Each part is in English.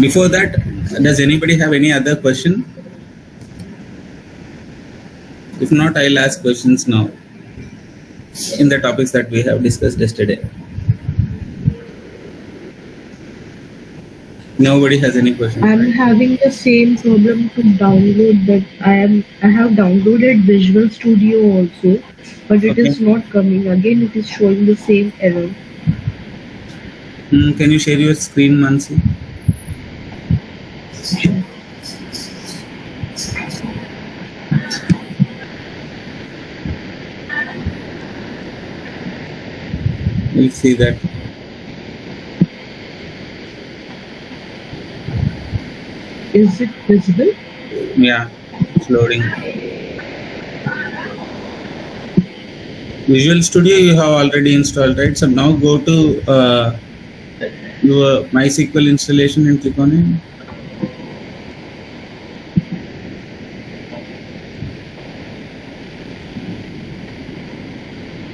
Before that, does anybody have any other question? If not, I'll ask questions now in the topics that we have discussed yesterday. Nobody has any question. I'm having the same problem to download, but I have downloaded Visual Studio also, but it Okay. is not coming. Again, it is showing the same error. Can you share your screen, Mansi? Sure. We'll see that. Is it visible? Yeah, it's loading. Visual Studio you have already installed, right? So now go to your MySQL installation and click on it.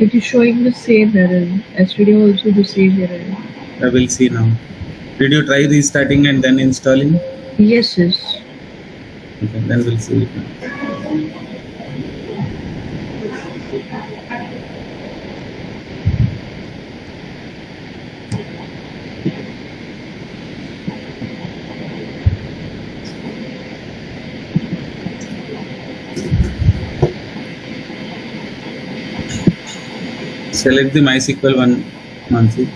It is showing the same error. Yesterday also the same error. I will see now. Did you try restarting and then installing? Yes, yes. Okay, then we'll see it now. Select the MySQL one, Mansi.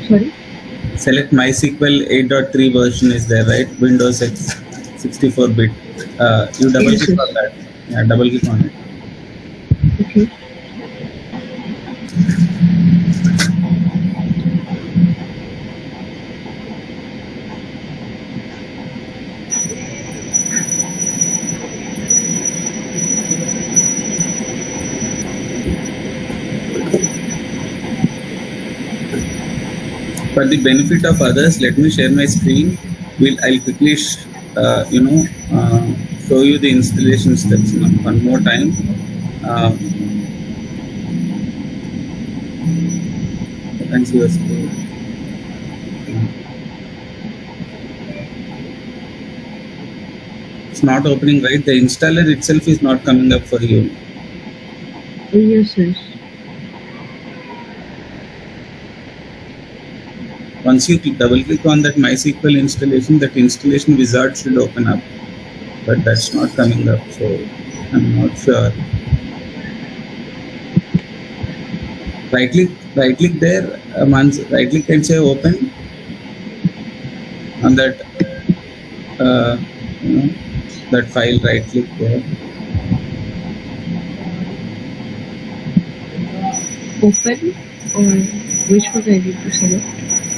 Sorry? Select MySQL 8.3 version is there, right? Windows X 64-bit. You double Yes, click yes. on that. Yeah, double click on it. Okay. For the benefit of others, let me share my screen. I'll quickly, show you the installation steps one more time. You can see your screen. It's not opening, right? The installer itself is not coming up for you. Yes, yes. Once you double click on that MySQL installation, that installation wizard should open up, but that's not coming up, so I'm not sure. Right click there, right click and say open on that, that file. Right click there. Open or which one I need to select?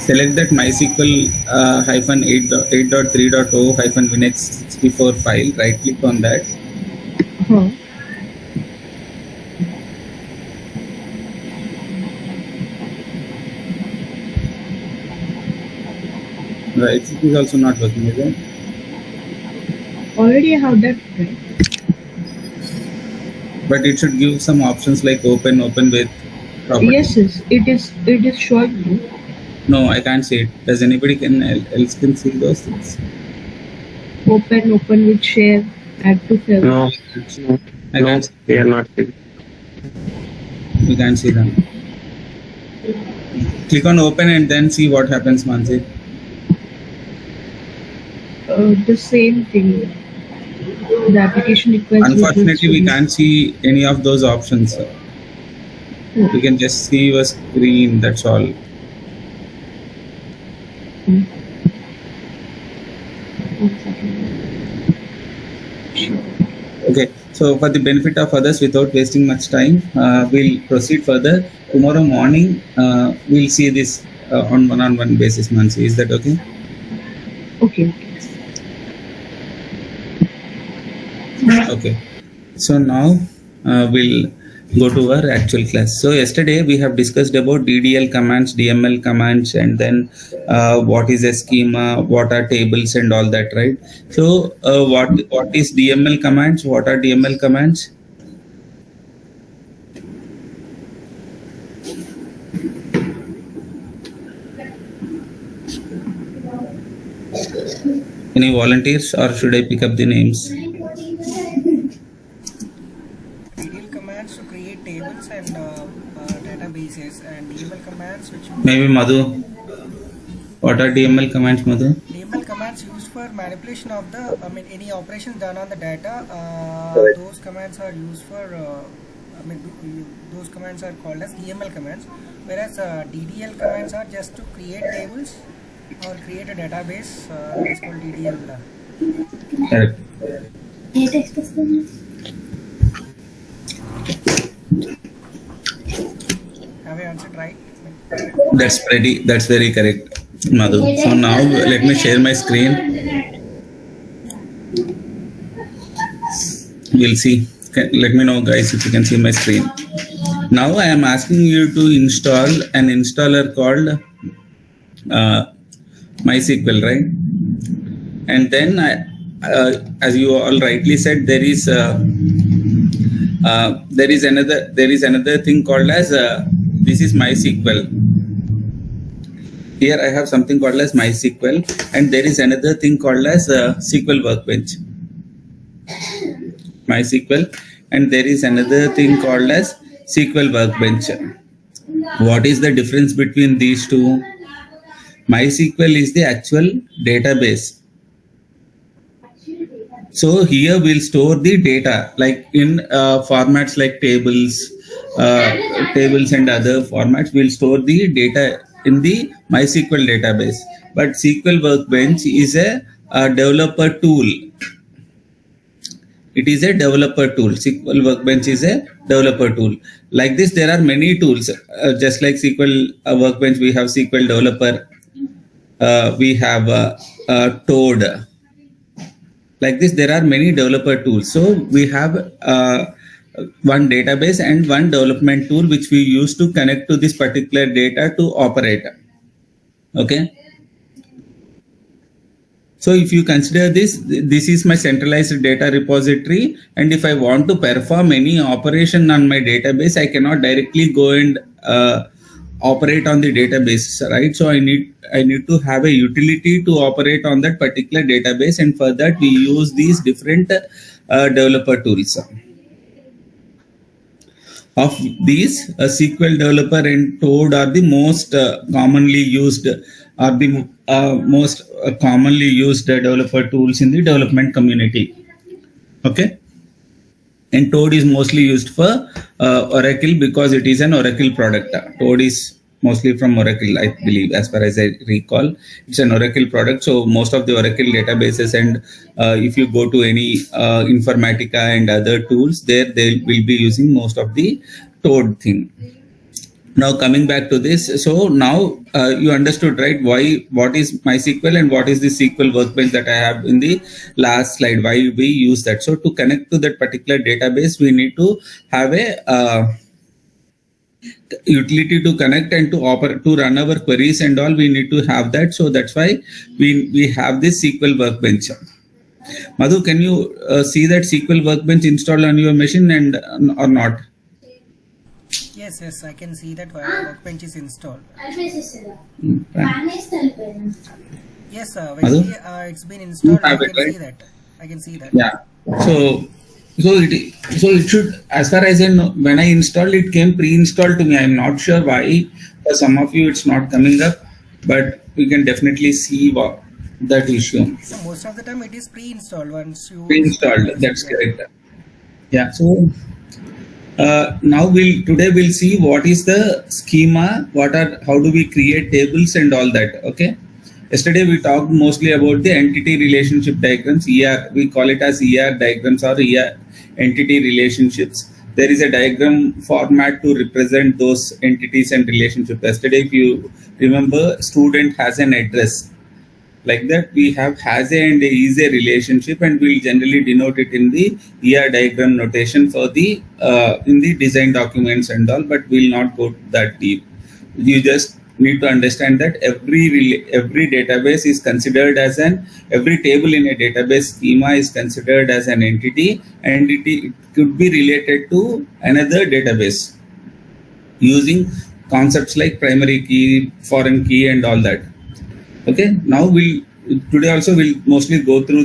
Select that MySQL -8.3.0 -Winx 64 file. Right click on that. Huh. Right, it is also not working, is it? Already I have that right. But it should give some options like open with property. Yes, yes. It is showing you. No, I can't see it. Does anybody else can see those things? Open with share, add to files. No, I can't see. they are not seeing. We can't see them. Click on open and then see what happens, Mansi. The same thing. The application requires. Unfortunately, we can't see any of those options. We can just see your screen, that's all. Okay, so for the benefit of others, without wasting much time, we'll proceed further. Tomorrow morning, we'll see this on one-on-one basis, Mansi. Is that okay? Okay. Okay. So now we'll go to our actual class. So yesterday we have discussed about DDL commands, DML commands, and then what is a schema, what are tables, and all that, right? So what is DML commands? What are DML commands? Any volunteers, or should I pick up the names? DDL commands to create tables and databases, and DML commands which Maybe Madhu. What are DML commands, Madhu? DML commands used for manipulation of the any operations done on the data. Those commands are used for those commands are called as DML commands, whereas DDL commands are just to create tables or create a database. It's called DDL. Correct. Have I answered right? That's very correct, Madhu. So now let me share my screen. We'll see. Let me know, guys, if you can see my screen. Now I am asking you to install an installer called MySQL, right? And then as you all rightly said, there is another thing called as this is MySQL. Here I have something called as MySQL, and there is another thing called as SQL Workbench. MySQL, and there is another thing called as SQL Workbench. What is the difference between these two? MySQL is the actual database. So here we'll store the data like in formats like tables and other formats. We'll store the data in the MySQL database. But SQL Workbench is a developer tool. It is a developer tool. SQL Workbench is a developer tool. Like this, there are many tools. Just like SQL Workbench, we have SQL Developer. We have Toad. Like this, there are many developer tools. So we have one database and one development tool which we use to connect to this particular data to operate. Okay. So if you consider this is my centralized data repository, and if I want to perform any operation on my database, I cannot directly go and operate on the database, right? So I need to have a utility to operate on that particular database, and for that we use these different developer tools. Of these, SQL Developer and Toad are the most commonly used developer tools in the development community. Okay, and Toad is mostly used for Oracle because it is an Oracle product. Toad is mostly from Oracle, I believe, as far as I recall. It's an Oracle product. So most of the Oracle databases, and if you go to any Informatica and other tools, they will be using most of the Toad thing. Now coming back to this, so now you understood, right, what is MySQL and what is the SQL Workbench that I have in the last slide, why we use that. So to connect to that particular database, we need to have a utility to connect and to run our queries and all. We need to have that. So that's why we have this SQL Workbench. Madhu, can you see that SQL Workbench installed on your machine and or not? Yes, I can see that Workbench is installed. Yes, it's been installed. I can see that. Yeah. So it should, as far as I know, when I installed it, came pre-installed to me. I'm not sure why. For some of you, it's not coming up, but we can definitely see that issue. So most of the time, it is pre-installed once you pre-installed. That's correct. Yeah. So now today we'll see what is the schema, how do we create tables and all that. Okay. Yesterday we talked mostly about the entity relationship diagrams. We call it as ER diagrams or ER entity relationships. There is a diagram format to represent those entities and relationships. Yesterday, if you remember, student has an address. Like that, we have has a and a is a relationship, and we'll generally denote it in the ER diagram notation for the in the design documents and all. But we'll not go that deep. You just need to understand that every database is considered as every table in a database schema is considered as an entity, and it could be related to another database using concepts like primary key, foreign key, and all that. Okay, now today also we'll mostly go in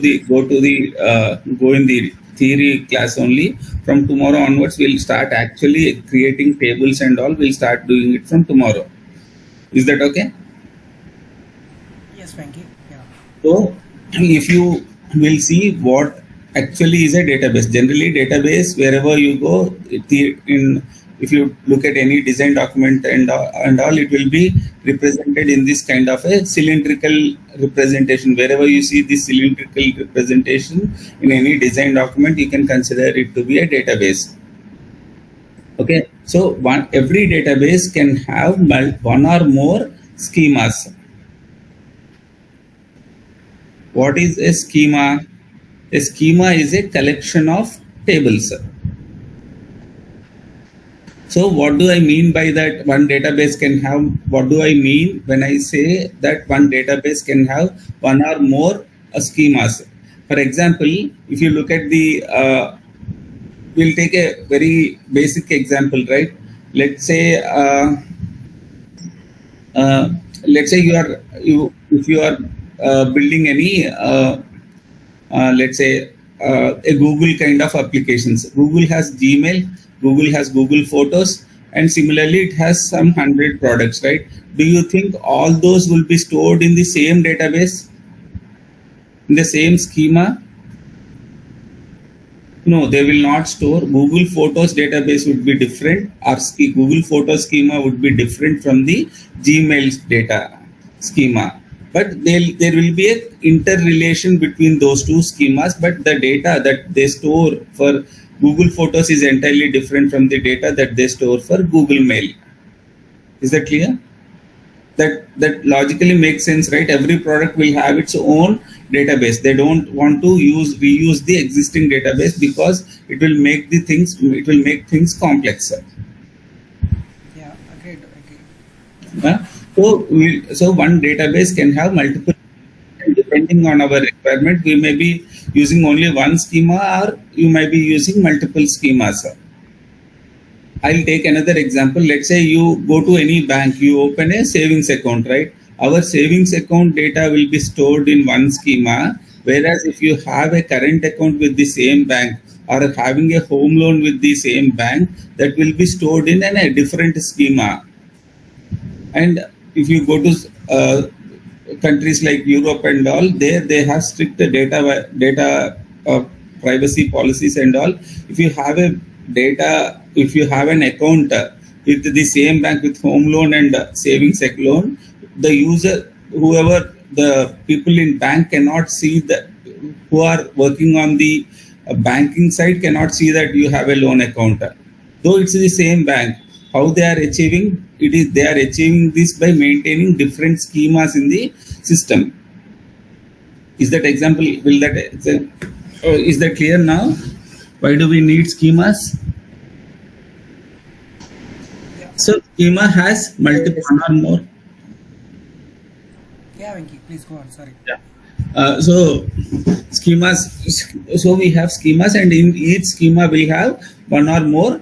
the theory class only. From tomorrow onwards, we'll start actually creating tables and all. We'll start doing it from tomorrow. Is that okay? Yes, Venki. Yeah. So, if you will see what actually is a database. Generally, database wherever you go, if you look at any design document and all, it will be represented in this kind of a cylindrical representation. Wherever you see this cylindrical representation in any design document, you can consider it to be a database. Okay, so every database can have one or more schemas. What is a schema? A schema is a collection of tables. So what do I mean by that one database can have, what do I mean when I say that one database can have one or more schemas? For example, if you look at we'll take a very basic example, right? Let's say, let's say if you are building any let's say a Google kind of applications. Google has Gmail, Google has Google Photos, and similarly it has some 100 products, right? Do you think all those will be stored in the same database, in the same schema? No, they will not store. Google Photos database would be different. Our Google Photos schema would be different from the Gmail's data schema. But there will be an interrelation between those two schemas, but the data that they store for Google Photos is entirely different from the data that they store for Google Mail. Is that clear? That logically makes sense, right? Every product will have its own database. They don't want to reuse the existing database because it will make things complex. Yeah, agreed. So one database can have multiple, depending on our requirement. We may be using only one schema, or you may be using multiple schemas. I'll take another example. Let's say you go to any bank, you open a savings account, right? Our savings account data will be stored in one schema, whereas if you have a current account with the same bank or having a home loan with the same bank, that will be stored in a different schema. And if you go to countries like Europe and all, there they have strict data privacy policies and all. If you have an account with the same bank with home loan and savings loan, the user, whoever the people in bank cannot see that, who are working on the banking side cannot see that you have a loan account. Though it's the same bank, how they are achieving it is they are achieving this by maintaining different schemas in the system. Is that example? Is that clear now? Why do we need schemas? Yeah. So schema has multiple one or more. Yeah, Venki, please go on. Sorry. Yeah. So schemas. So we have schemas, and in each schema we have one or more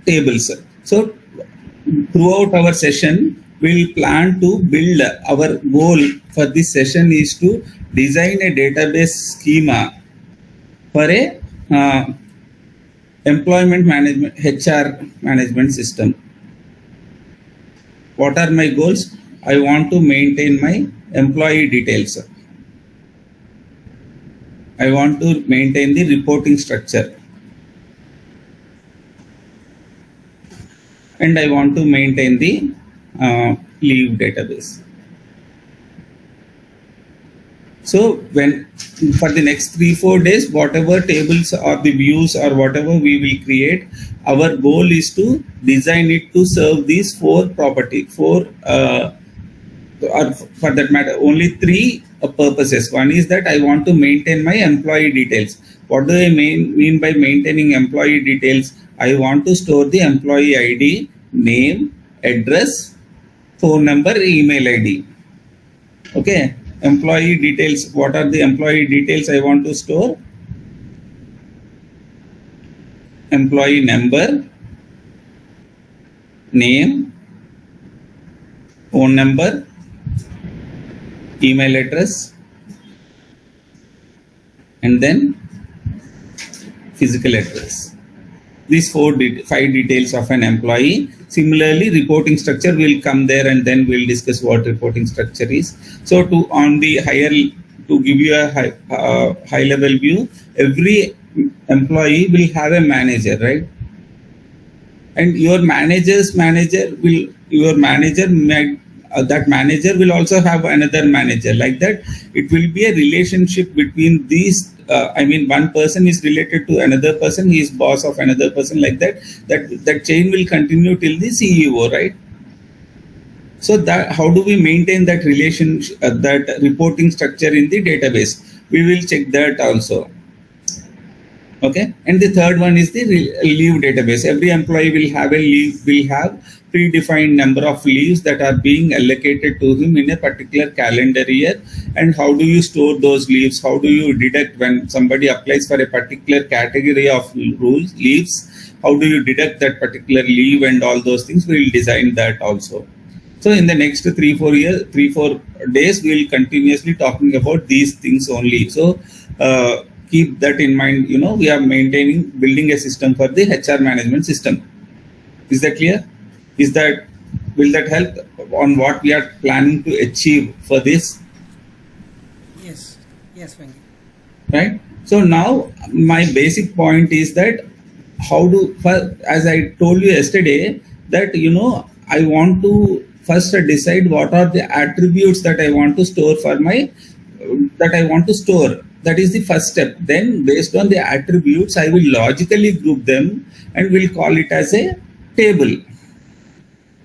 tables. So throughout our session, we'll plan to build. Our goal for this session is to design a database schema for a employment management, HR management system. What are my goals? I want to maintain my employee details. I want to maintain the reporting structure. And I want to maintain the leave database. So when for the next 3-4 days, whatever tables or the views or whatever we will create, our goal is to design it to serve these four or for that matter, only three purposes. One is that I want to maintain my employee details. What do I mean by maintaining employee details? I want to store the employee ID, name, address, phone number, email ID. Okay. Employee details. What are the employee details I want to store? Employee number, name, phone number, email address, and then physical address. These five details of an employee. Similarly, reporting structure will come there, and then we'll discuss what reporting structure is. So to give you a high level view, every employee will have a manager, right? And your manager's manager will, that manager will also have another manager. Like that, it will be a relationship between these. One person is related to another person. He is boss of another person. Like that, that chain will continue till the CEO, right? So that, how do we maintain that relationship, that reporting structure in the database? We will check that also. Okay, and the third one is the leave database. Every employee will have predefined number of leaves that are being allocated to him in a particular calendar year. And how do you store those leaves? How do you deduct when somebody applies for a particular category of leaves? How do you deduct that particular leave and all those things? We will design that also. So in the next 3-4 days, we will continuously talking about these things only. So keep that in mind. We are building a system for the HR management system. Is that clear? Will that help on what we are planning to achieve for this? Yes, Venki. Right. So now my basic point is that as I told you yesterday, that I want to first decide what are the attributes that I want to store That is the first step. Then based on the attributes, I will logically group them and will call it as a table.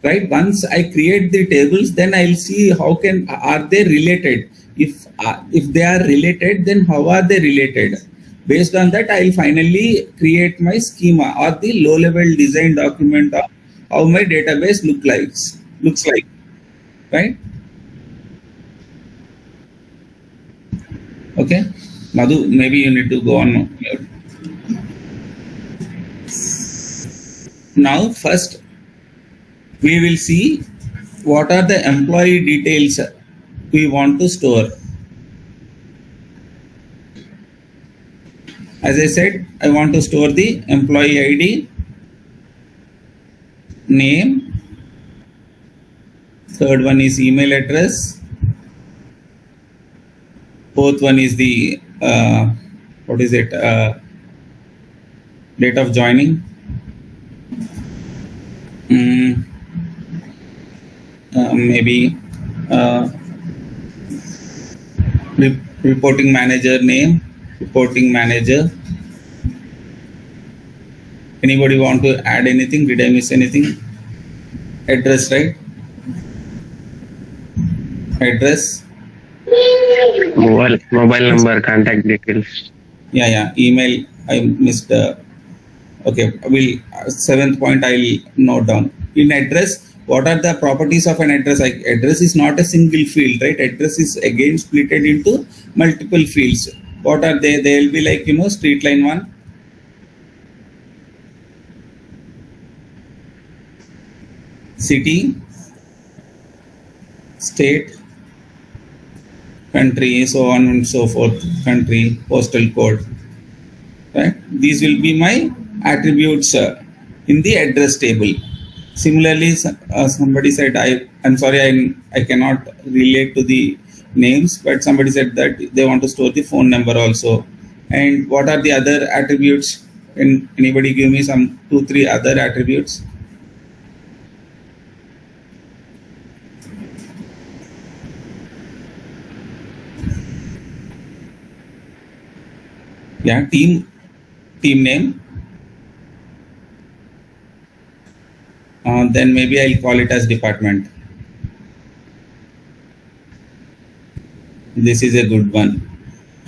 Right? Once I create the tables, then I'll see are they related. If they are related, then how are they related? Based on that, I'll finally create my schema or the low-level design document of how my database looks like. Right? Okay. Madhu, maybe you need to go on. Now, first, we will see what are the employee details we want to store. As I said, I want to store the employee ID, name, third one is email address, fourth one is the date of joining, maybe reporting manager name, reporting manager. Anybody want to add anything? Did I miss anything? Address, right? Address. Mobile number, contact details. Yeah. Email. I missed. Okay. Seventh point I'll note down. In address, what are the properties of an address? Address is not a single field, right? Address is again split into multiple fields. What are they? They will be like street line 1. City, state, country, so on and so forth, country, postal code. Right? These will be my attributes in the address table. Similarly, somebody said, I'm sorry, I cannot relate to the names, but somebody said that they want to store the phone number also. And what are the other attributes? Can anybody give me some 2-3 other attributes? Yeah, team name. Then maybe I'll call it as department. This is a good one.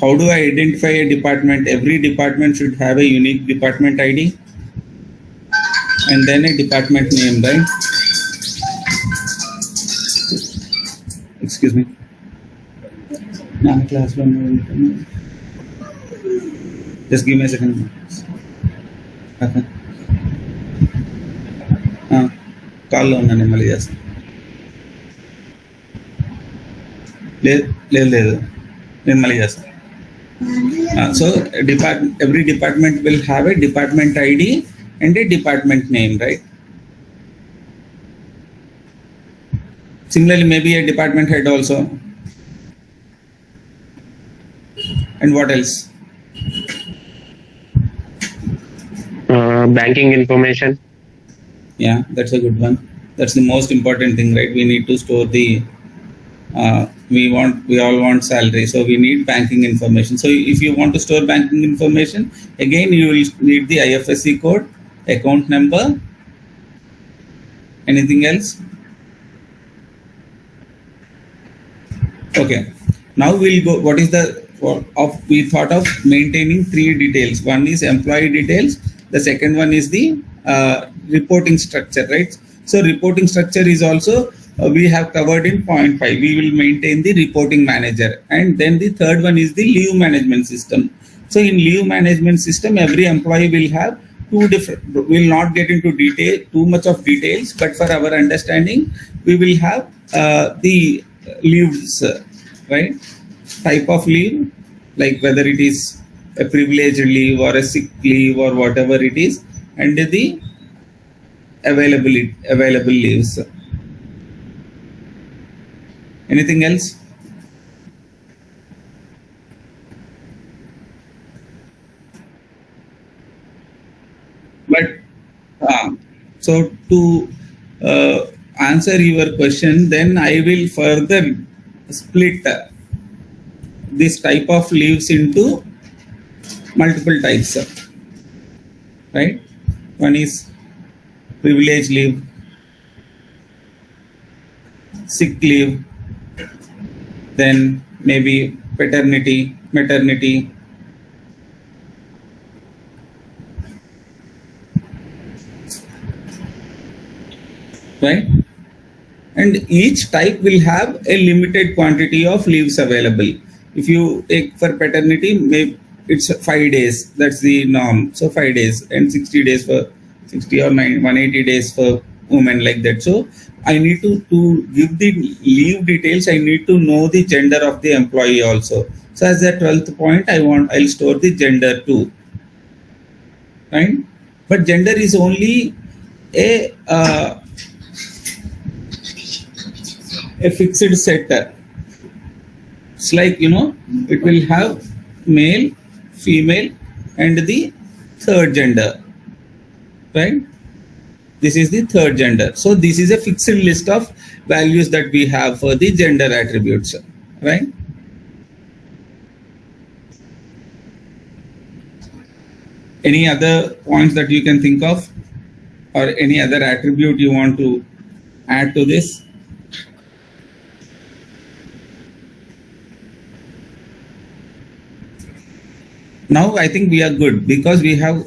How do I identify a department? Every department should have a unique department ID and then a department name, right? Excuse me. Classroom. Just give me a second. Okay. Call on animal, yes. లేదు నేను మళ్ళీ చేస్తాను. So every department will have a department ID and a department name, right? Similarly, maybe a department head also. And what else? Banking information. Yeah, that's a good one. That's the most important thing, right? We need to store the we all want salary, so we need banking information. So if you want to store banking information, again you will need the IFSC code, account number. Anything else? Okay, now we'll go. What is the we thought of maintaining 3 details. One is employee details, the second one is the reporting structure, right? So reporting structure is also we have covered in point 5. We will maintain the reporting manager, and then the third one is the leave management system. So in leave management system, every employee will have 2 different. Will not get into detail, too much of details, but for our understanding, we will have the leaves, right? Type of leave, like whether it is a privileged leave or a sick leave or whatever it is, and the available leaves. Anything else? But so to answer your question, then I will further split this type of leaves into multiple types, right? One is privilege leave, sick leave, then maybe paternity, maternity, right? And each type will have a limited quantity of leaves available. If you take for paternity, maybe it's 5 days, that's the norm. So 5 days, and 60 days for 60 or 180 days for women, like that. So I need to give the leave details, I need to know the gender of the employee also. So as a 12th point, I'll store the gender too, right? But gender is only a fixed set. It's like, it will have male, female, and the third gender, right? This is the third gender. So this is a fixed list of values that we have for the gender attributes, right? Any other points that you can think of, or any other attribute you want to add to this? Now I think we are good, because we have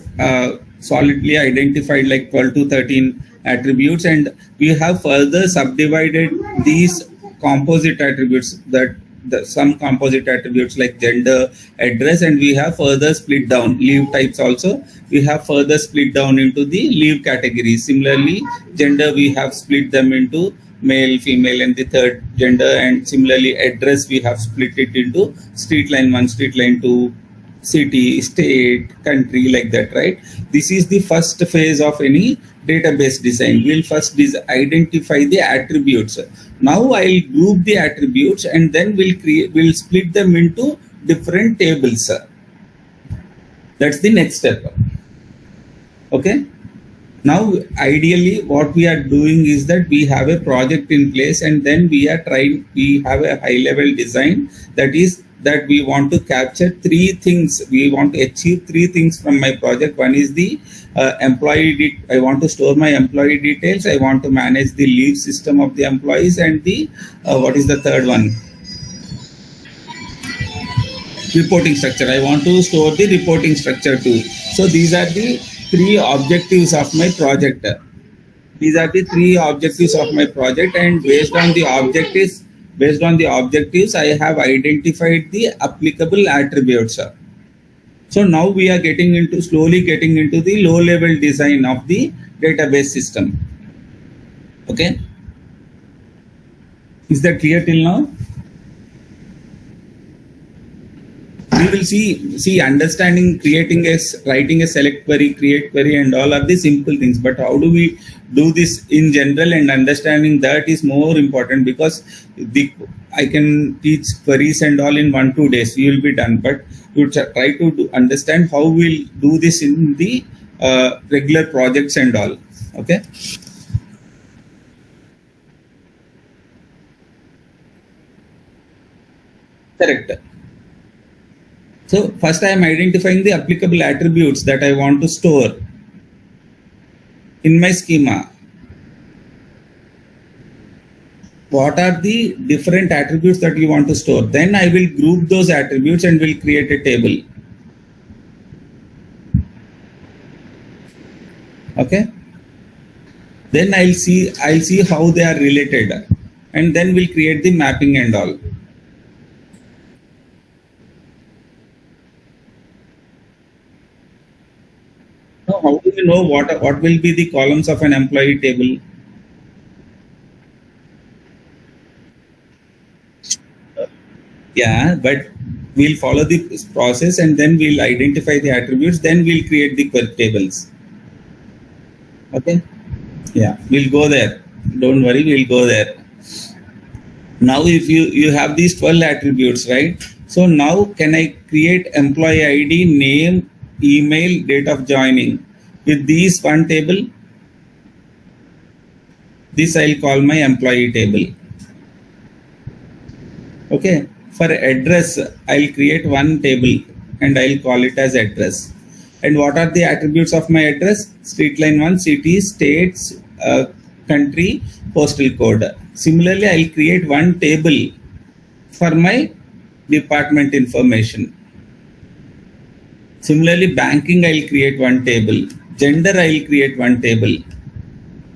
solidly identified like 12 to 13 attributes, and we have further subdivided these composite attributes, that some composite attributes like gender, address, and we have further split down leave types also. We have further split down into the leave categories. Similarly, gender, we have split them into male, female, and the third gender. And similarly, address, we have split it into street line 1, street line 2, city, state, country, like that, right? This is the first phase of any database design. We'll first identify the attributes. Now I'll group the attributes, and then we'll split them into different tables. That's the next step. Okay. Now ideally what we are doing is that we have a project in place, and then we have a high level design, that we want to capture 3 things. We want to achieve 3 things from my project. One is the I want to store my employee details, I want to manage the leave system of the employees, and the what is the third one? Reporting structure. I want to store the reporting structure too. So these are the 3 objectives of my project. These are the 3 objectives of my project, and based on the objectives, I have identified the applicable attributes. So now we are slowly getting into the low level design of the database system. Okay. Is that clear till now? we will see understanding, creating writing a select query, create query, and all are the simple things. But how do we do this in general, and understanding that is more important, because I can teach queries and all in 1-2 days, you will be done. But you try to understand how we'll do this in the regular projects and all. Okay. Correct. So first I am identifying the applicable attributes that I want to store in my schema. What are the different attributes that you want to store? Then I will group those attributes and will create a table. Okay. Then I'll see how they are related, and then we'll create the mapping and all. Now, how do we know what will be the columns of an employee table? Yeah, but we'll follow the process, and then we'll identify the attributes, then we'll create the tables. Okay. Yeah, we'll go there. Don't worry, we'll go there. Now, if you have these 12 attributes, right? So now can I create employee ID, name, email, date of joining with these one table? This I'll call my employee table. Okay. For address, I'll create one table and I'll call it as address. And what are the attributes of my address? Street line 1, city, states, country, postal code. Similarly, I'll create one table for my department information. Similarly, banking, I'll create one table. Gender, I'll create one table.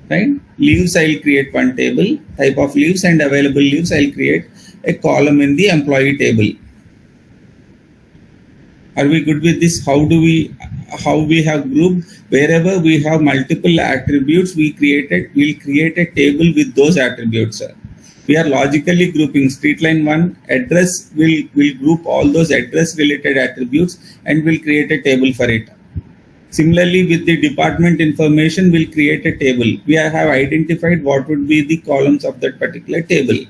Right? Leaves, I'll create one table. Type of leaves and available leaves, I'll create a column in the employee table. Are we good with this? How we have grouped? Wherever we have multiple attributes, we'll create a table with those attributes. We are logically grouping. Street line 1 address, will group all those address related attributes and we'll create a table for it. Similarly, with the department information, we'll create a table. We have identified what would be the columns of that particular table.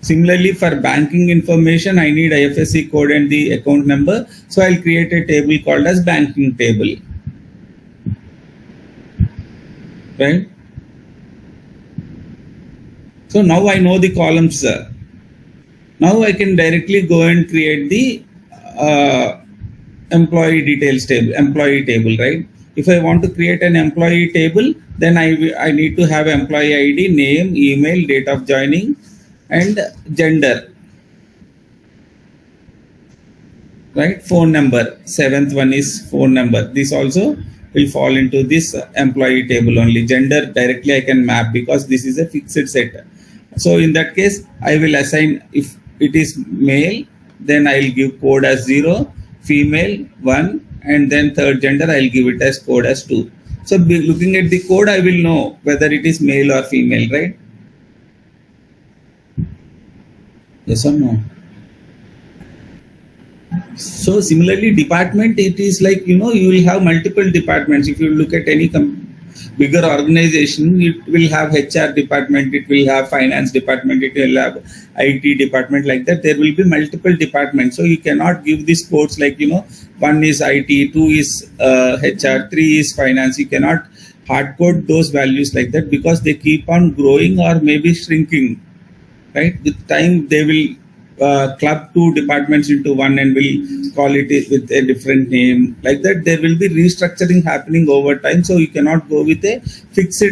Similarly, for banking information, I need IFSC code and the account number. So I'll create a table called as banking table. Right? So now I know the columns. Now I can directly go and create the employee details table, right? If I want to create an employee table, then I need to have employee ID, name, email, date of joining, and gender, right? Phone number, 7th one is phone number. This also will fall into this employee table only. Gender directly I can map because this is a fixed set. So in that case, I will assign, if it is male, then I'll give code as 0, female 1, and then third gender I'll give it as code as 2. So looking at the code, I will know whether it is male or female, right? Yes or no? So similarly, department, it is like, you will have multiple departments. If you look at any bigger organization, it will have HR department, it will have finance department, it will have IT department, like that. There will be multiple departments. So you cannot give these codes like, 1 is IT, 2 is HR, 3 is finance. You cannot hard code those values like that because they keep on growing or maybe shrinking. Right? With time, they will club 2 departments into one and will call it with a different name. Like that, there will be restructuring happening over time. So you cannot go with a fixed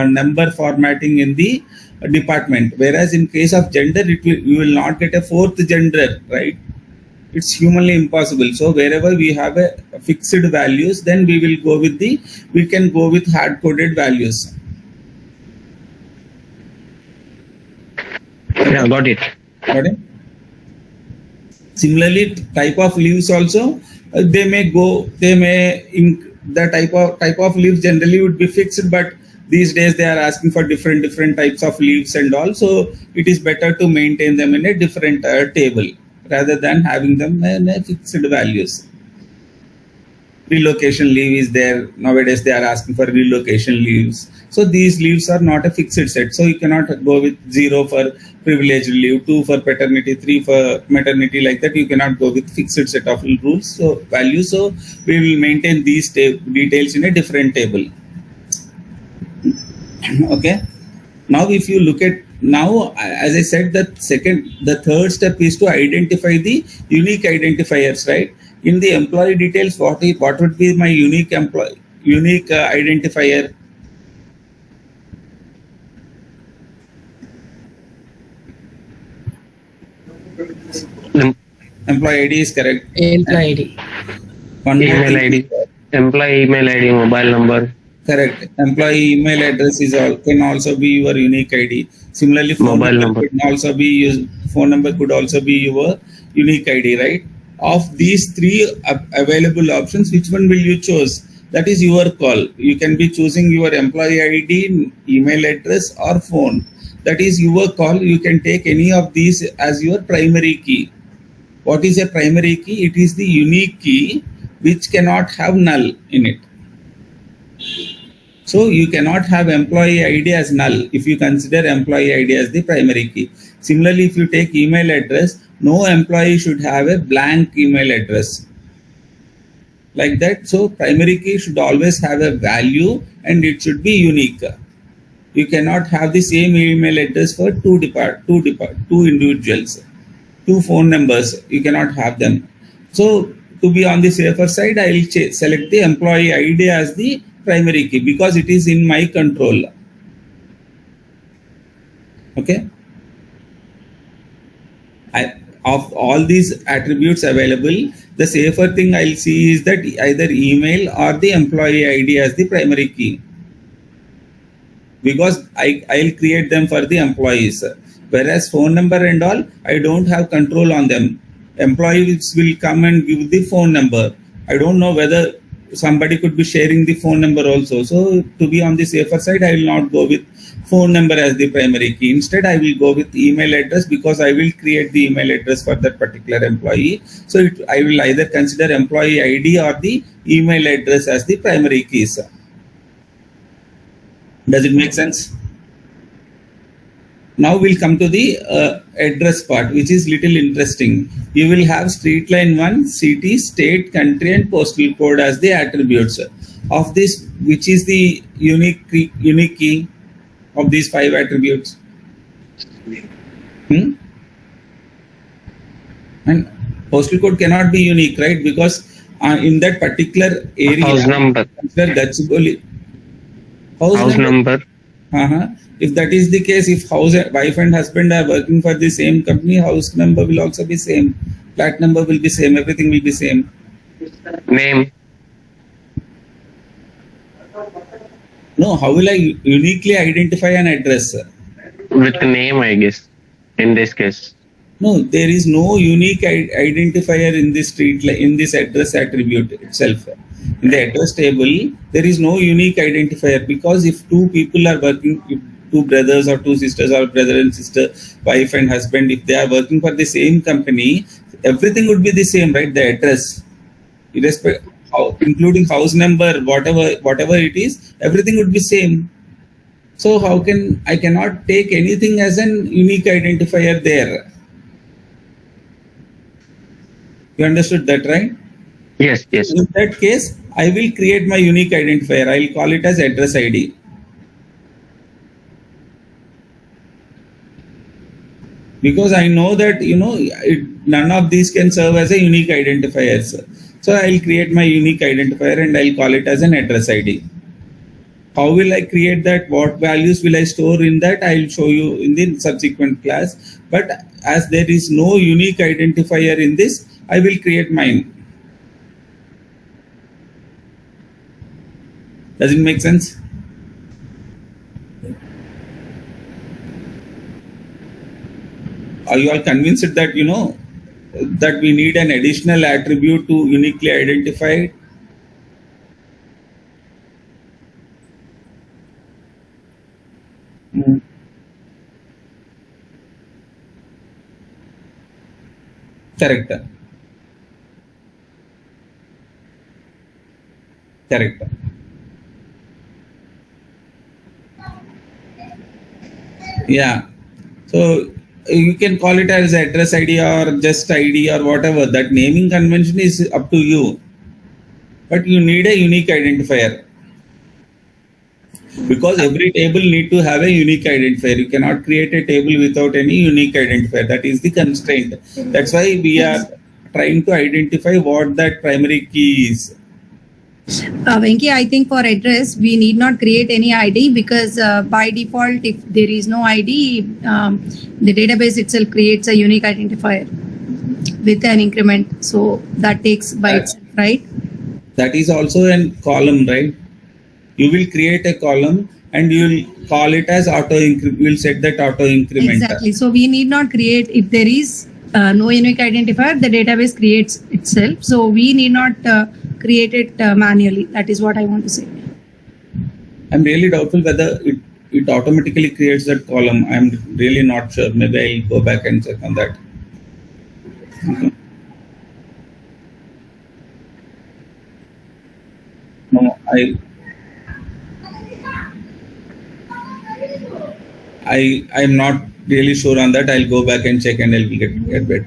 number formatting in the department. Whereas in case of gender, you will not get a 4th gender, right? It's humanly impossible. So wherever we have a fixed values, then we can go with hard coded values. Yeah, got it. Got it? Similarly, type of leaves also, the type of leaves generally would be fixed, but these days they are asking for different types of leaves and all, so it is better to maintain them in a different table rather than having them in a fixed values. Relocation leave is there. Nowadays they are asking for relocation leaves. So these leaves are not a fixed set. So you cannot go with 0 for privileged leave, 2 for paternity, 3 for maternity, like that. You cannot go with fixed set of rules, so values. So we will maintain these details in a different table. Okay. Now if you look at, now as I said, the third step is to identify the unique identifiers, right? In the employee details, what would be my unique identifier? Employee ID is correct. Employee ID. One more Email thing. ID, employee email ID, mobile number. Correct. Employee email address can also be your unique ID. Similarly, phone Mobile number number. could also be phone number could also be your unique ID, right? Of these three available options, which one will you choose? That is your call. You can be choosing your employee ID, email address, or phone. That is your call. You can take any of these as your primary key. What is a primary key? It is the unique key which cannot have null in it. So you cannot have employee ID as null if you consider employee ID as the primary key. Similarly, if you take email address, no employee should have a blank email address. Like that. So primary key should always have a value and it should be unique. You cannot have the same email address for two individuals, two phone numbers. You cannot have them. So to be on the safer side, I will select the employee ID as the primary key because it is in my control. Okay. Of all these attributes available, the safer thing I'll see is that either email or the employee ID as the primary key, because I'll create them for the employees. Whereas phone number and all, I don't have control on them. Employees will come and give the phone number. I don't know whether somebody could be sharing the phone number also. So to be on the safer side, I will not go with phone number as the primary key. Instead, I will go with email address because I will create the email address for that particular employee. So I will either consider employee ID or the email address as the primary keys. Does it make sense? Now we'll come to the address part, which is little interesting. You will have street line 1, city, state, country, and postal code as the attributes. Of this, which is the unique key of these 5 attributes? And postal code cannot be unique, right? Because in that particular area, House number. Gachibowli. House number. If that is the case, if wife and husband are working for the same company, house number will also be same, flat number will be same, everything will be same. Name. No, how will I uniquely identify an address? With name, I guess, in this case. No, there is no unique identifier in this in this address attribute itself. In the address table, there is no unique identifier, because if two people are working, if two brothers or two sisters or brother and sister, wife and husband, if they are working for the same company, everything would be the same, right? The address, including house number, whatever it is, everything would be same. So I cannot take anything as an unique identifier there. You understood that, right? Yes, yes. In that case, I will create my unique identifier. I will call it as address ID. Because I know that, none of these can serve as a unique identifier. So I will create my unique identifier and I will call it as an address ID. How will I create that? What values will I store in that? I will show you in the subsequent class. But as there is no unique identifier in this, I will create mine. Does it make sense? Are you all convinced that, that we need an additional attribute to uniquely identify it? Correct. Correct. Yeah. So you can call it as address ID or just ID or whatever. That naming convention is up to you. But you need a unique identifier, because every table need to have a unique identifier. You cannot create a table without any unique identifier. That is the constraint. That's why we are trying to identify what that primary key is. Venki, I think for address, we need not create any ID because by default, if there is no ID, the database itself creates a unique identifier with an increment. So that takes by itself, right? That is also a column, right? You will create a column and you will call it as auto increment. You will set that auto increment. Exactly. So we need not create, if there is no unique identifier, the database creates itself. So we need not create it manually. That is what I want to say. I'm really doubtful whether it automatically creates that column. I'm really not sure. Maybe I'll go back and check on that. Okay. No, I'm not really sure on that. I'll go back and check and I'll get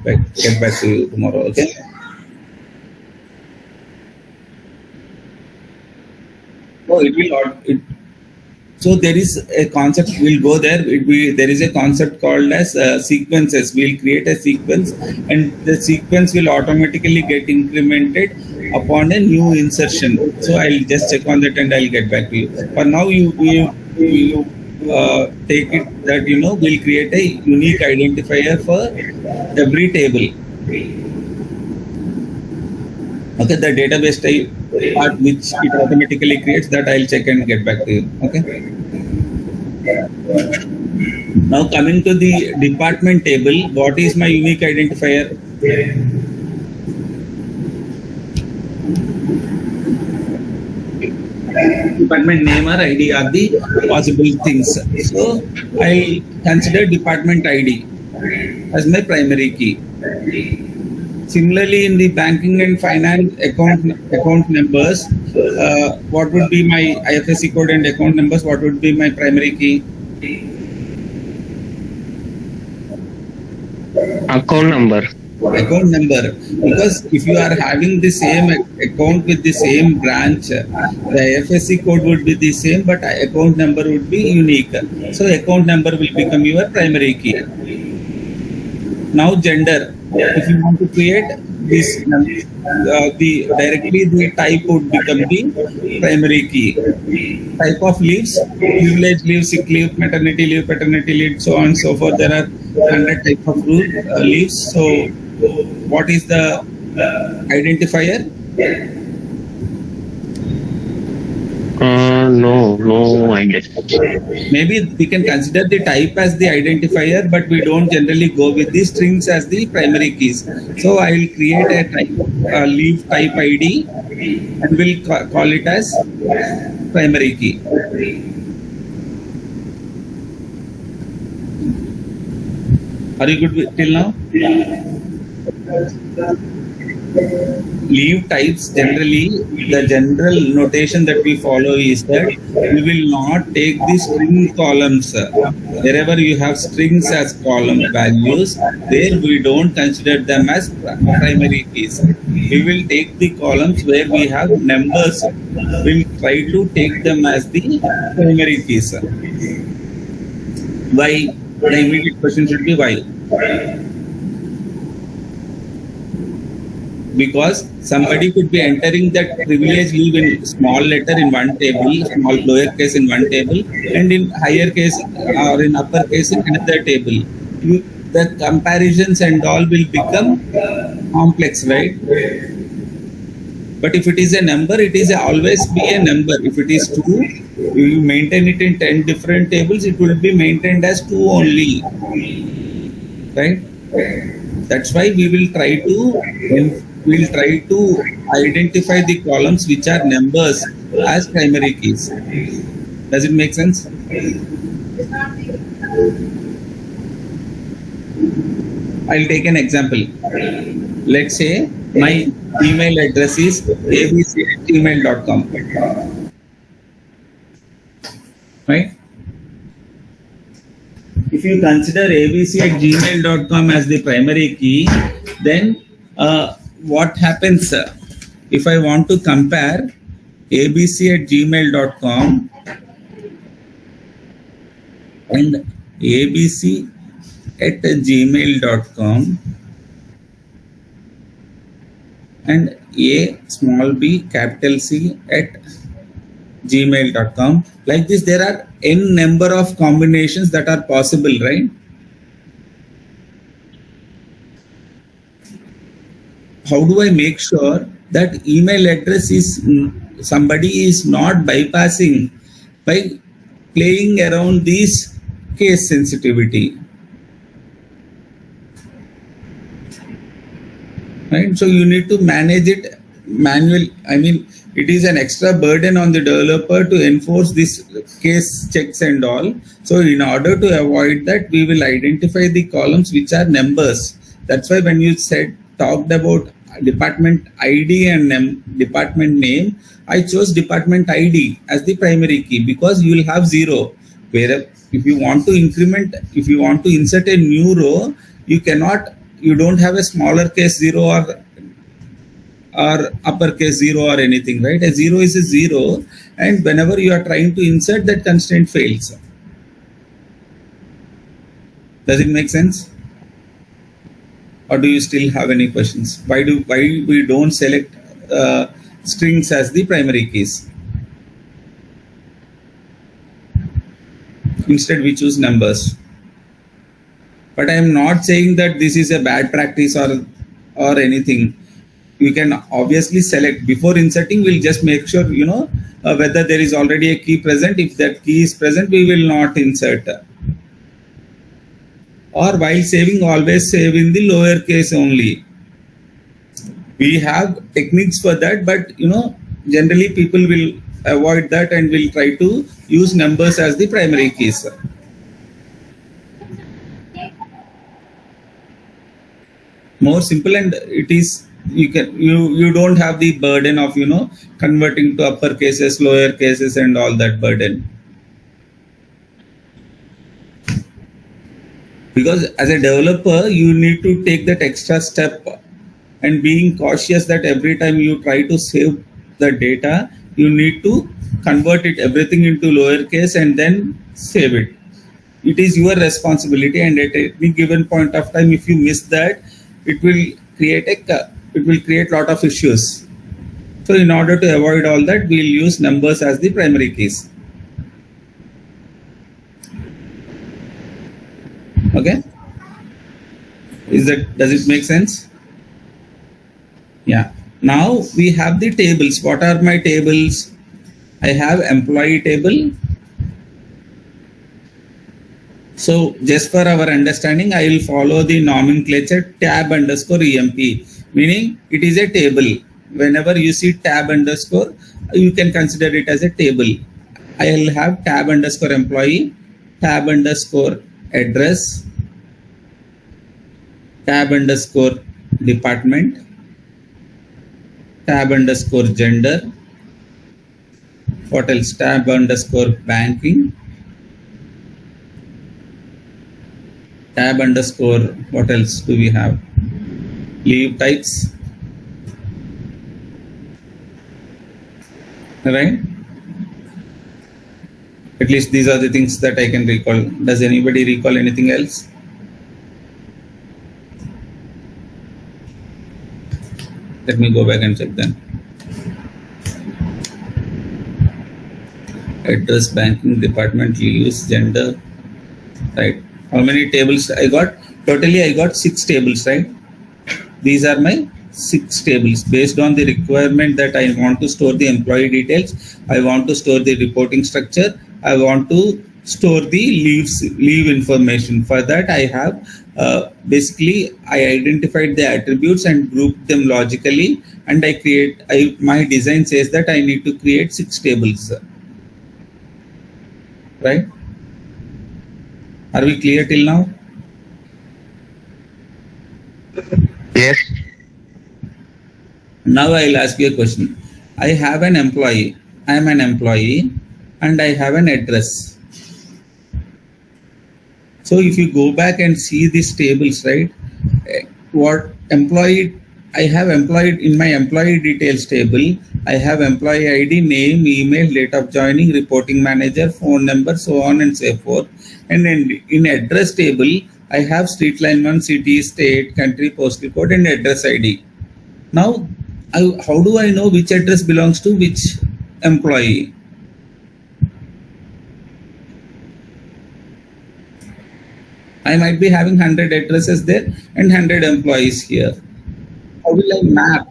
back to you tomorrow. Okay. Oh, it will not. So there is a concept. We'll go there. There is a concept called as sequences. We'll create a sequence, and the sequence will automatically get incremented upon a new insertion. So I'll just check on that and I'll get back to you. For now, you take it that we'll create a unique identifier for every table. Okay, the database type part which it automatically creates, that I'll check and get back to you. Okay. Now coming to the department table, what is my unique identifier? Department name or ID are the possible things. So I consider department ID as my primary key. Similarly, in the banking and finance account numbers, what would be my IFSC code and account numbers? What would be my primary key? Account number. Account number. Because if you are having the same account with the same branch, the IFSC code would be the same, but account number would be unique. So account number will become your primary key. Now gender. If you want to create this, directly the type would become the primary key. Type of leaves: privilege leave, sick leave, maternity leave, paternity leave, so on and so forth. There are 100 types of leaves. So, what is the identifier? No, I guess. Maybe we can consider the type as the identifier, but we don't generally go with the strings as the primary keys. So I will create a type, leave type ID, and we'll call it as primary key. Are you good till now? Leave types, generally the general notation that we follow is that we will not take the string columns. Wherever you have strings as column values, there we don't consider them as primary keys. We will take the columns where we have numbers. We'll try to take them as the primary keys. Why? The immediate question should be why? Because somebody could be entering that privilege leave in small letter in one table, small lowercase in one table, and in higher case or in upper case in another table. The comparisons and all will become complex, right? But if it is a number, it is always be a number. If it is 2, you maintain it in 10 different tables, it will be maintained as 2 only, right? That's why we will try to identify the columns which are numbers as primary keys. Does it make sense? I'll take an example. Let's say my email address is abc@gmail.com, right? If you consider abc@gmail.com as the primary key, then what happens if I want to compare abc@gmail.com and abc@gmail.com and a small b capital C at gmail.com. Like this, there are n number of combinations that are possible, right? How do I make sure that email address is somebody is not bypassing by playing around this case sensitivity, right? So you need to manage it manual. I mean, it is an extra burden on the developer to enforce this case checks and all. So in order to avoid that, we will identify the columns which are numbers. That's why when you talked about department ID and department name, I chose department ID as the primary key because you will have 0. Where if you want to if you want to insert a new row, you don't have a smaller case 0 or uppercase 0 or anything, right? A 0 is a 0, and whenever you are trying to insert, that constraint fails. Does it make sense? Or do you still have any questions? Why we don't select strings as the primary keys? Instead, we choose numbers. But I am not saying that this is a bad practice or anything. You can obviously select before inserting. We'll just make sure whether there is already a key present. If that key is present, we will not insert. Or while saving, always save in the lower case only. We have techniques for that, but generally people will avoid that and will try to use numbers as the primary keys. More simple, and it is you don't have the burden of converting to upper cases, lower cases, and all that burden. Because as a developer, you need to take that extra step and being cautious that every time you try to save the data, you need to convert it everything into lowercase and then save it. It is your responsibility, and at any given point of time, if you miss that, it will create lot of issues. So in order to avoid all that, we'll use numbers as the primary keys. Okay, does it make sense? Yeah. Now we have the tables. What are my tables? I have employee table. So just for our understanding, I will follow the nomenclature tab_emp, meaning it is a table. Whenever you see tab underscore, you can consider it as a table. I will have tab_employee, tab_address, tab_department, tab_gender. What else? tab_banking, tab_ what else do we have? Leave types, right? At least these are the things that I can recall. Does anybody recall anything else? Let me go back and check them. Address, banking, department, leaves, gender, right? How many tables I got? Totally I got 6 tables, right? These are my 6 tables based on the requirement that I want to store the employee details. I want to store the reporting structure. I want to store the leave information. For that, I have basically I identified the attributes and grouped them logically, and my design says that I need to create 6 tables, right? Are we clear till now? Yes. Now I'll ask you a question. I have an employee. I am an employee and I have an address. So if you go back and see these tables, right? What employee, I have employed in my employee details table, I have employee ID, name, email, date of joining, reporting manager, phone number, so on and so forth. And in address table, I have street line 1, city, state, country, postal code, and address ID. Now, how do I know which address belongs to which employee? I might be having 100 addresses there and 100 employees here. How will I map?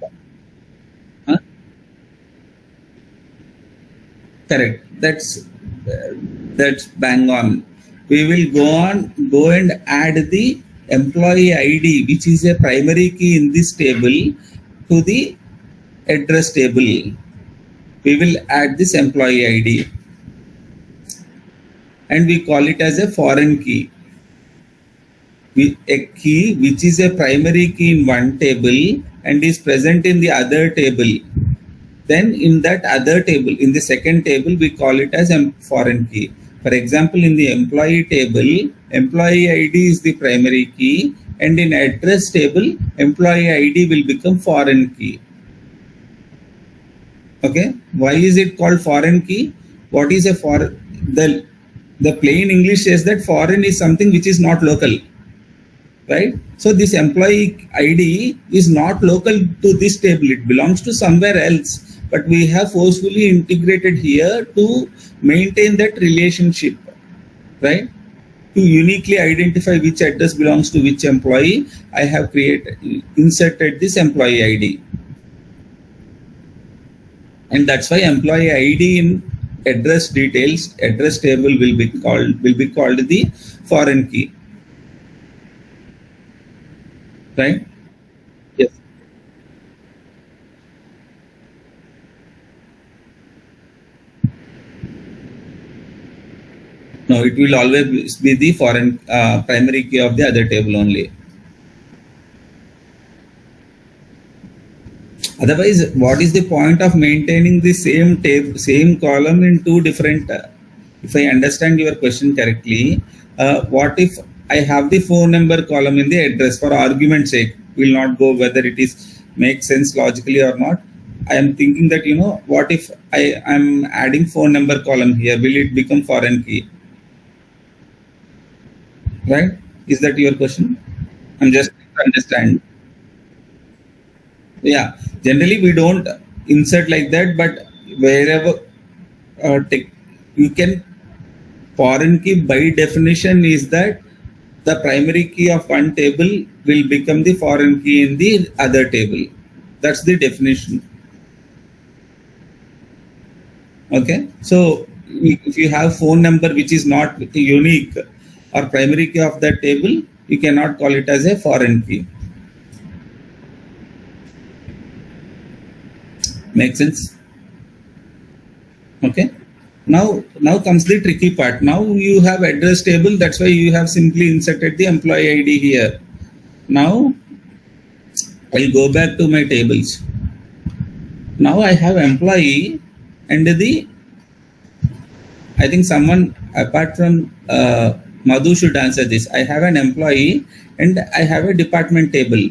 Huh? Correct. That's bang on. We will go and add the employee ID, which is a primary key in this table, to the address table. We will add this employee ID and we call it as a foreign key. A key which is a primary key in one table and is present in the other table. Then in that other table, in the second table, we call it as a foreign key. For example, in the employee table, employee ID is the primary key, and in address table, employee ID will become foreign key. Okay, why is it called foreign key? What is a foreign? The plain English says that foreign is something which is not local, right? So this employee ID is not local to this table, it belongs to somewhere else, but we have forcefully integrated here to maintain that relationship, right? To uniquely identify which address belongs to which employee, I have inserted this employee ID. And that's why employee ID in address details, address table will be called the foreign key. Right? Yes. No, it will always be the foreign primary key of the other table only. Otherwise, what is the point of maintaining the same table, same column in two different? If I understand your question correctly, what if I have the phone number column in the address for argument's sake? Will not go whether it is makes sense logically or not. I am thinking that, what if I am adding phone number column here? Will it become foreign key? Right? Is that your question? I'm just trying to understand. Yeah, generally we don't insert like that, but wherever you can, foreign key by definition is that the primary key of one table will become the foreign key in the other table. That's the definition. Okay, so if you have phone number which is not unique or primary key of that table, you cannot call it as a foreign key. Make sense? Okay. Now comes the tricky part. Now you have address table. That's why you have simply inserted the employee ID here. Now I'll go back to my tables. Now I have employee and I think someone apart from Madhu should answer this. I have an employee and I have a department table.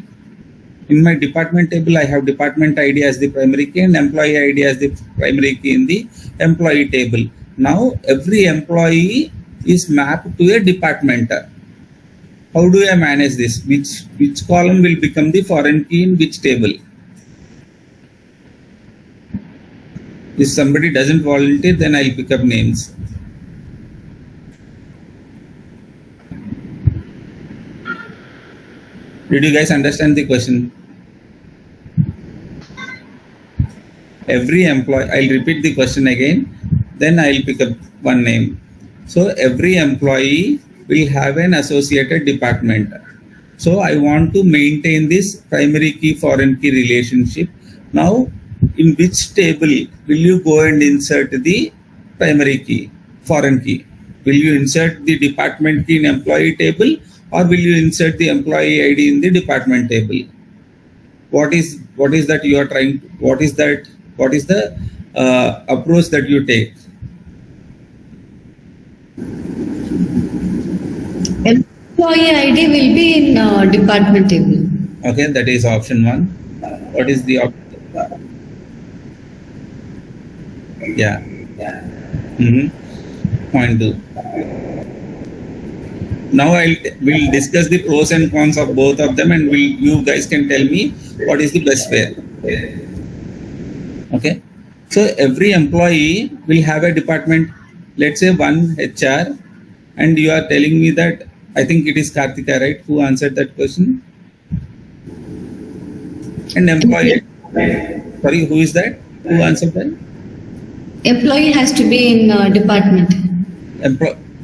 In my department table, I have department ID as the primary key and employee ID as the primary key in the employee table. Now, every employee is mapped to a department. How do I manage this? Which column will become the foreign key in which table? If somebody doesn't volunteer, then I'll pick up names. Did you guys understand the question? Every employee, I'll repeat the question again, then I'll pick up one name. So every employee will have an associated department. So I want to maintain this primary key foreign key relationship. Now, in which table will you go and insert the primary key, foreign key? Will you insert the department key in employee table or will you insert the employee ID in the department table? What is that you are trying? What is the approach that you take? Employee ID will be in department table. Okay, that is option 1. What is the option? Yeah. Point 2. Now we'll discuss the pros and cons of both of them, and you guys can tell me what is the best way. Okay. So every employee will have a department. Let's say one HR, and you are telling me that, I think it is Kartika, right, who answered that question? And employee, sorry, who is that? Who answered that? Employee has to be in department.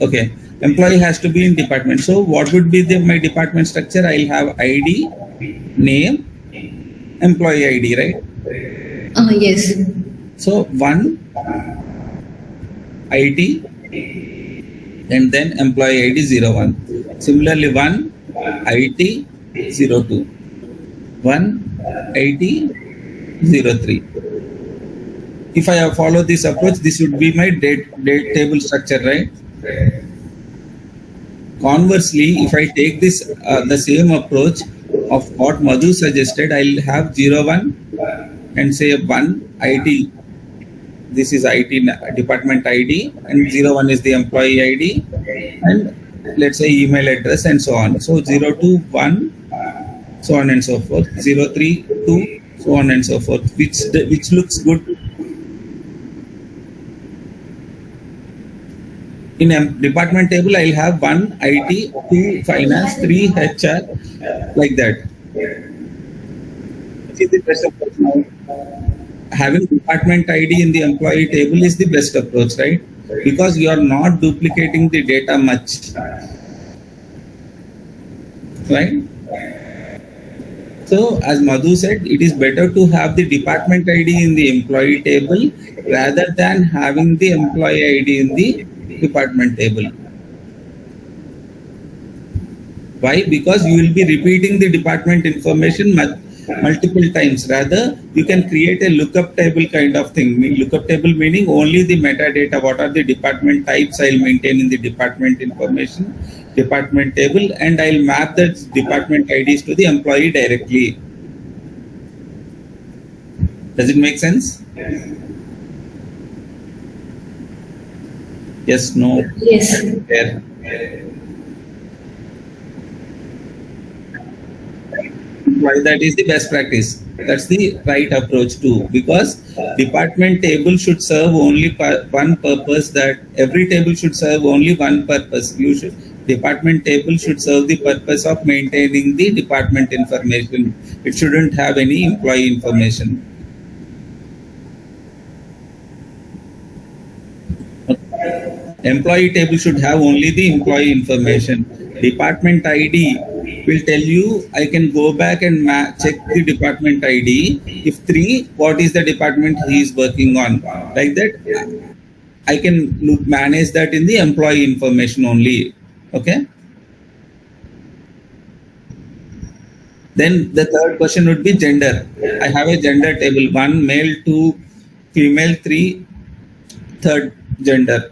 Okay. Employee has to be in department. So what would be my department structure? I'll have ID, name, employee ID, right? Yes. So one IT and then employee ID 01. Similarly, one IT 02. One IT 03. If I follow this approach, this would be my date table structure, right? Conversely, if I take this the same approach of what Madhu suggested, I'll have 01 and say 1 IT. This is IT department ID, and 01 is the employee ID, and let's say email address and so on. So 02, 1, so on and so forth. 03, 2, so on and so forth. Which looks good. In a department table, I'll have 1 IT, 2 finance, 3 HR, like that. See the best approach now. Having department ID in the employee table is the best approach, right? Because you are not duplicating the data much, right? So as Madhu said, it is better to have the department ID in the employee table rather than having the employee ID in the department table. Why? Because you will be repeating the department information multiple times. Rather, you can create a lookup table kind of thing. Lookup table meaning only the metadata, what are the department types I'll maintain in the department information, department table, and I'll map the department IDs to the employee directly. Does it make sense? Yes, no? Yes. There. Why that is the best practice. That's the right approach too, because department table should serve only one purpose. That every table should serve only one purpose. Department table should serve the purpose of maintaining the department information. It shouldn't have any employee information. Employee table should have only the employee information. Department ID will tell you, I can go back and check the department ID. If 3, what is the department he is working on? Like that, I can manage that in the employee information only. Okay. Then the third question would be gender. I have a gender table: 1 male, 2 female, 3 third gender.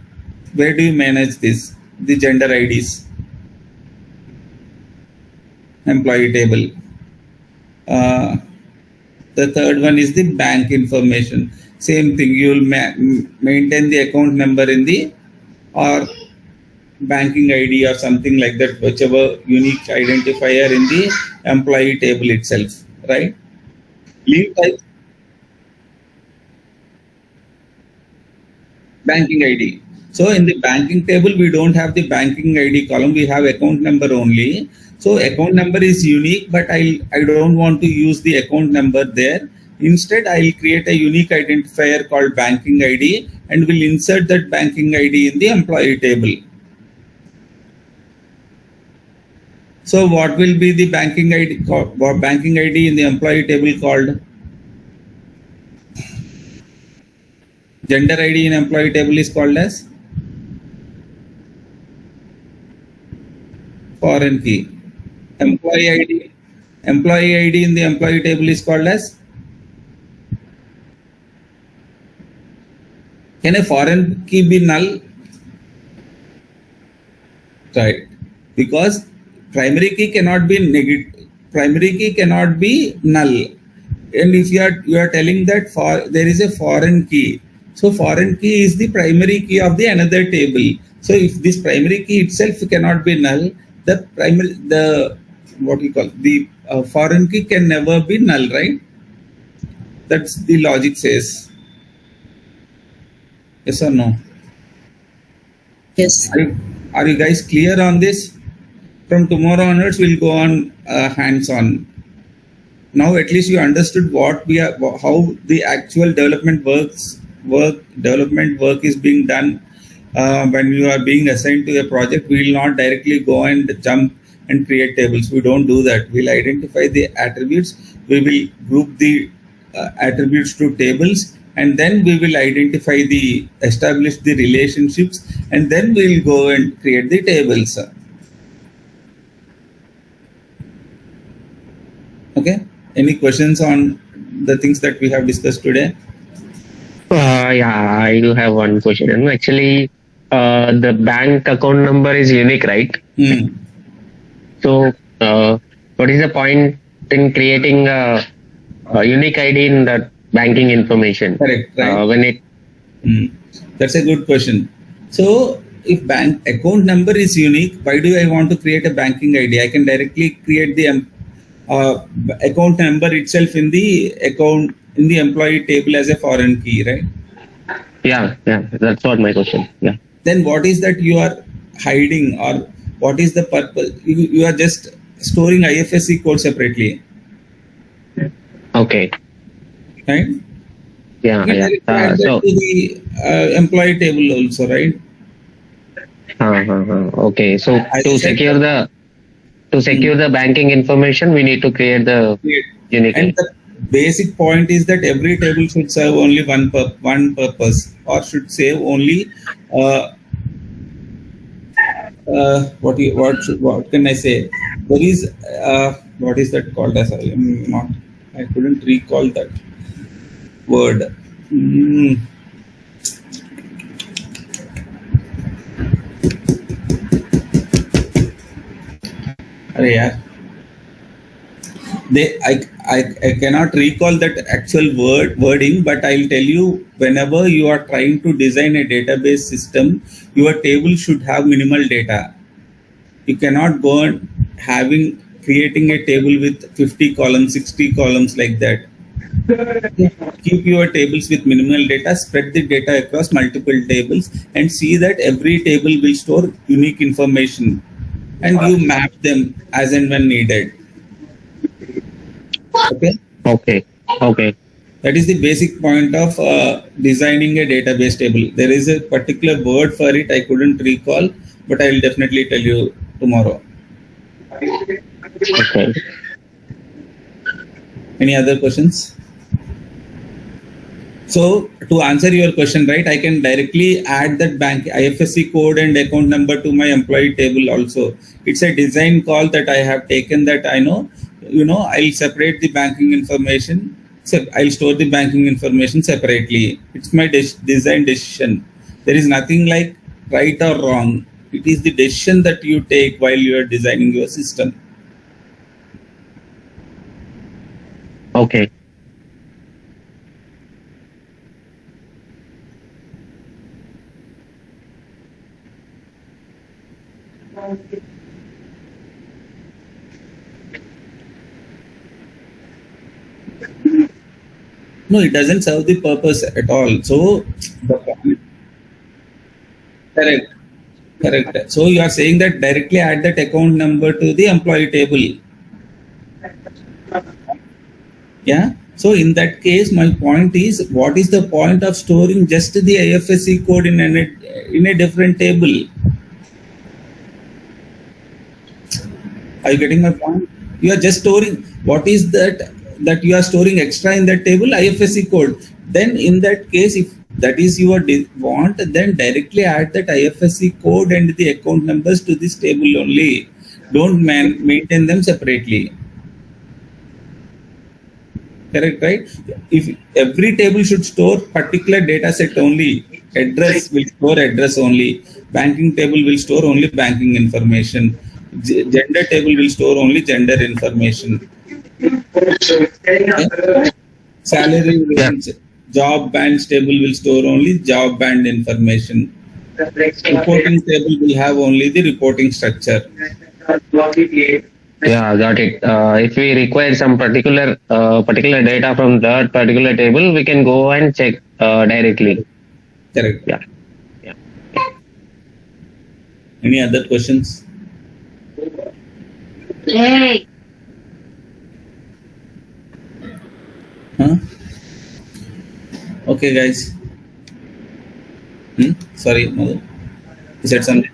Where do you manage this? The gender IDs. Employee table. The third one is the bank information. Same thing. You will maintain the account number in the or banking ID or something like that, whichever unique identifier in the employee table itself, right? Leave type banking ID. So in the banking table, we don't have the banking ID column. We have account number only. So account number is unique, but I don't want to use the account number there. Instead, I'll create a unique identifier called banking ID and will insert that banking ID in the employee table. So what will be the banking ID in the employee table called? Gender ID in employee table is called as? foreign key. Employee ID in the employee table is called as. Can a foreign key be null? Right, because primary key cannot be negative. Primary key cannot be null. And if you are telling that there is a foreign key, so foreign key is the primary key of the another table. So if this primary key itself cannot be null, the foreign key can never be null, right? That's the logic says. Yes or no? Yes. Are you guys clear on this? From tomorrow onwards, we'll go on hands-on. Now at least you understood how the actual development work is being done. When you are being assigned to a project, we will not directly go and jump and create tables. We don't do that. We'll identify the attributes. We will group the attributes to tables, and then we will establish the relationships, and then we'll go and create the tables. Okay. Any questions on the things that we have discussed today? Yeah, I do have one question. Actually, the bank account number is unique, right? So, what is the point in creating a unique ID in the banking information? Correct. Right. That's a good question. So, if bank account number is unique, why do I want to create a banking ID? I can directly create the account number itself in the employee table as a foreign key, right? Yeah, that's what my question. Yeah. Then what is that you are hiding, or what is the purpose? You are just storing IFSC code separately. Okay. Right? Yeah. So to the employee table also, right? Okay. So to secure the banking information, we need to create the unique. And the basic point is that every table should serve only one purpose, or should save only what can I say? There is what is that called as? I couldn't recall that word. I cannot recall that actual wording, but I'll tell you, whenever you are trying to design a database system, your table should have minimal data. You cannot go on creating a table with 50 columns, 60 columns like that. Keep your tables with minimal data, spread the data across multiple tables, and see that every table will store unique information, and you map them as and when needed. Okay. That is the basic point of designing a database table. There is a particular word for it, I couldn't recall, but I will definitely tell you tomorrow. Okay. Any other questions? So to answer your question, right, I can directly add that bank IFSC code and account number to my employee table also. It's a design call that I have taken, that I know, I'll separate the banking information. I'll store the banking information separately. It's my design decision. There is nothing like right or wrong. It is the decision that you take while you are designing your system. Okay. No, it doesn't serve the purpose at all. So, correct. So you are saying that directly add that account number to the employee table. Yeah. So in that case, my point is, what is the point of storing just the IFSC code in a different table? Are you getting my point? You are just storing, what is that you are storing extra in that table? IFSC code. Then in that case, if that is your want, then directly add that IFSC code and the account numbers to this table only. Don't maintain them separately. Correct, right? If every table should store particular data set only, address will store address only, banking table will store only banking information, gender table will store only gender information. Okay? Salary range, job bands table will store only job band information. Reporting table will have only the reporting structure. Yeah, got it. If we require some particular data from that particular table, we can go and check directly. Correct. Yeah. Any other questions? Huh? Okay, guys. Sorry, mother. You said something.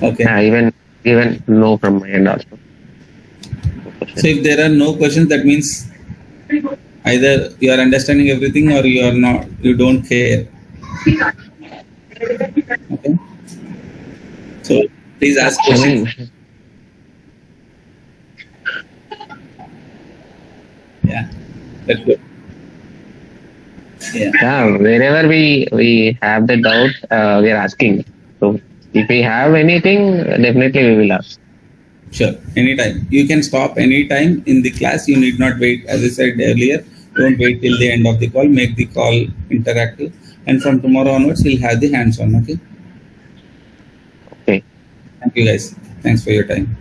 Okay. Yeah, even no from my end also. So if there are no questions, that means either you are understanding everything or you are not. You don't care. Okay. So please ask questions. Yeah, that's good. Yeah, wherever we have the doubt, we are asking. So if we have anything, definitely we will ask. Sure, anytime. You can stop anytime in the class. You need not wait. As I said earlier, don't wait till the end of the call. Make the call interactive. And from tomorrow onwards, we'll have the hands-on. Okay. Okay. Thank you, guys. Thanks for your time.